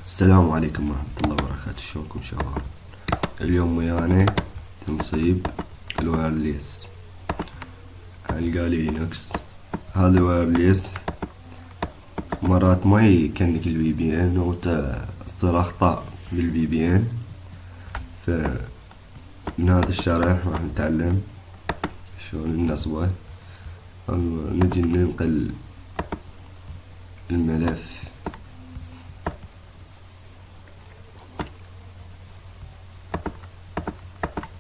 السلام عليكم ورحمة الله وبركاته. شلونكم شباب؟ اليوم ويانا تنصيب الوايرليس على الجالينوكس. هذا الوايرليس مرات ما يكنك الفي بي ان وتصير اخطاء بالفي بي ان. فمن هذا الشرح راح نتعلم شلون ننصبه او نجي ننقل الملف.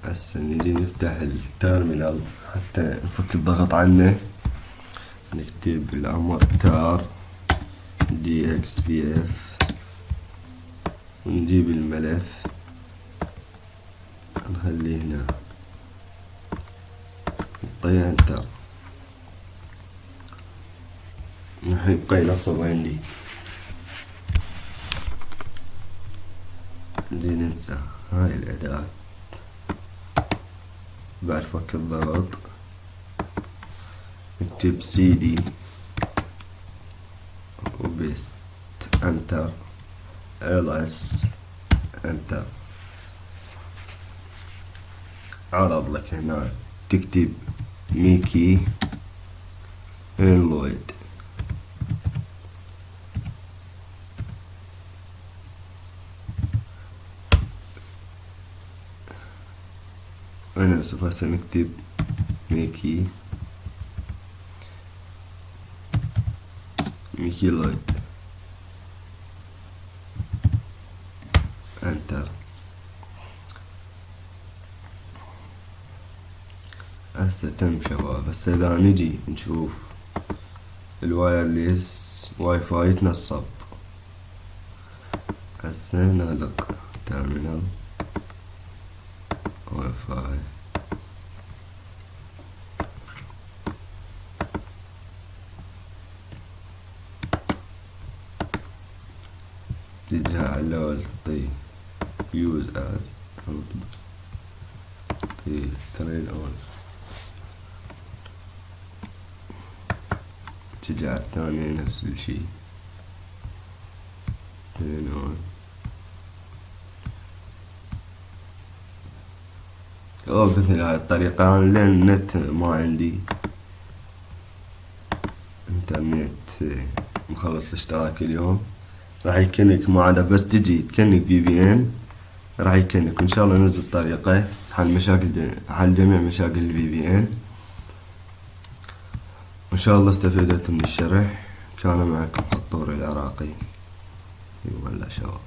هسه نجي نفتح التيرمينال حتى نفك الضغط عنه. نكتب الأمر تار دي اكس بي اف ونجيب الملف نخليه هنا، نعطيه انتر. يبقى ينصب عندي، ننسى هاي الأداة. بعد فك الضغط نكتب سي دي وبيست انتر ال اس انتر. عرض لك هنا تكتب ميكي انلويد. أنا سوف هسه نكتب ميكي لويد انتر. هسه تم شباب. هسه اذا نجي نشوف الوايرليس واي فاي يتنصب. هسه نغلق تيرمينال واي فاي. تجي على اللول تطي يوز از تطي ترين اون. تجي على الثانية نفس الشي ترين اون. او مثل هاي الطريقة لان النت ما عندي انترنت، مخلص الاشتراك اليوم. راح يكنك ما عدا بس تجي تكنك في بي ان راح يكنك. وان شاء الله ننزل طريقة حل جميع مشاكل الفي بي ان. وان شاء الله استفدت من الشرح. كان معكم خطور العراقي. يلا شباب.